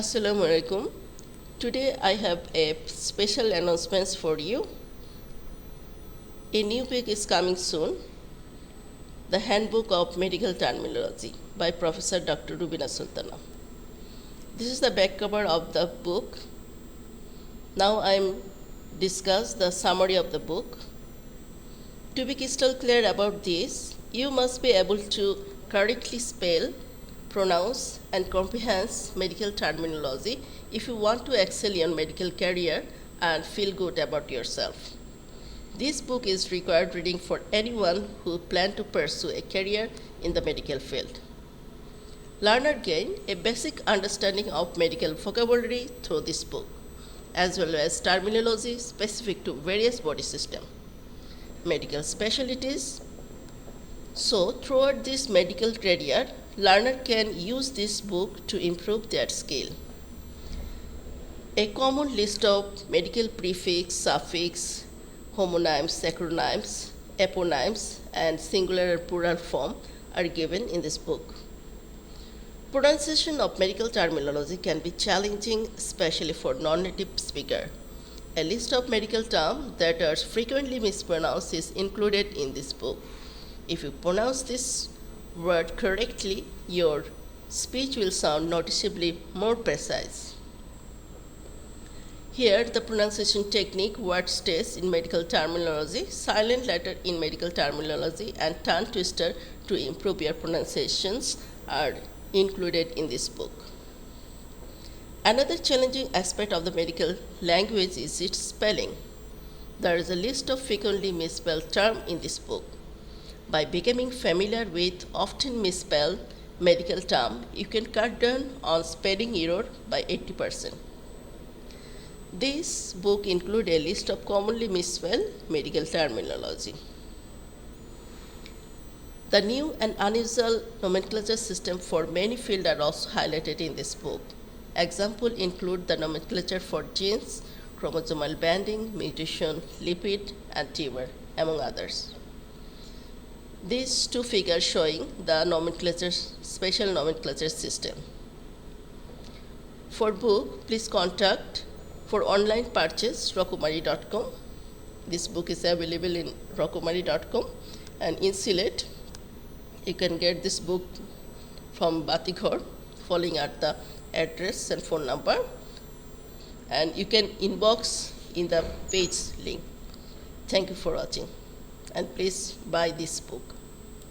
Assalamu alaikum. Today I have a special announcement for you. A new book is coming soon, the Handbook of Medical Terminology by Professor Dr. Rubina Sultana. This is the back cover of the book. Now I am discuss the summary of the book. To be crystal clear about this, you must be able to correctly spell, pronounce and comprehend medical terminology if you want to excel in your medical career and feel good about yourself. This book is required reading for anyone who plan to pursue a career in the medical field. Learner gain a basic understanding of medical vocabulary through this book, as well as terminology specific to various body systems, medical specialties. So, throughout this medical career, learner can use this book to improve their skill. A common list of medical prefix, suffix, homonyms, acronyms, eponyms, and singular and plural form are given in this book. Pronunciation of medical terminology can be challenging, especially for non-native speaker. A list of medical terms that are frequently mispronounced is included in this book. If you pronounce this word correctly, your speech will sound noticeably more precise. Here, the pronunciation technique, word stress in medical terminology, silent letter in medical terminology, and tongue twister to improve your pronunciations are included in this book. Another challenging aspect of the medical language is its spelling. There is a list of frequently misspelled terms in this book. By becoming familiar with often misspelled medical terms, you can cut down on spelling error by 80%. This book includes a list of commonly misspelled medical terminology. The new and unusual nomenclature system for many fields are also highlighted in this book. Examples include the nomenclature for genes, chromosomal banding, mutation, lipid, and tumor, among others. These two figures showing the special nomenclature system. For book, please contact for online purchase rokumari.com. This book is available in rokumari.com, and in Sylhet, you can get this book from Batighor, following at the address and phone number, and you can inbox in the page link. Thank you for watching, and please buy this book.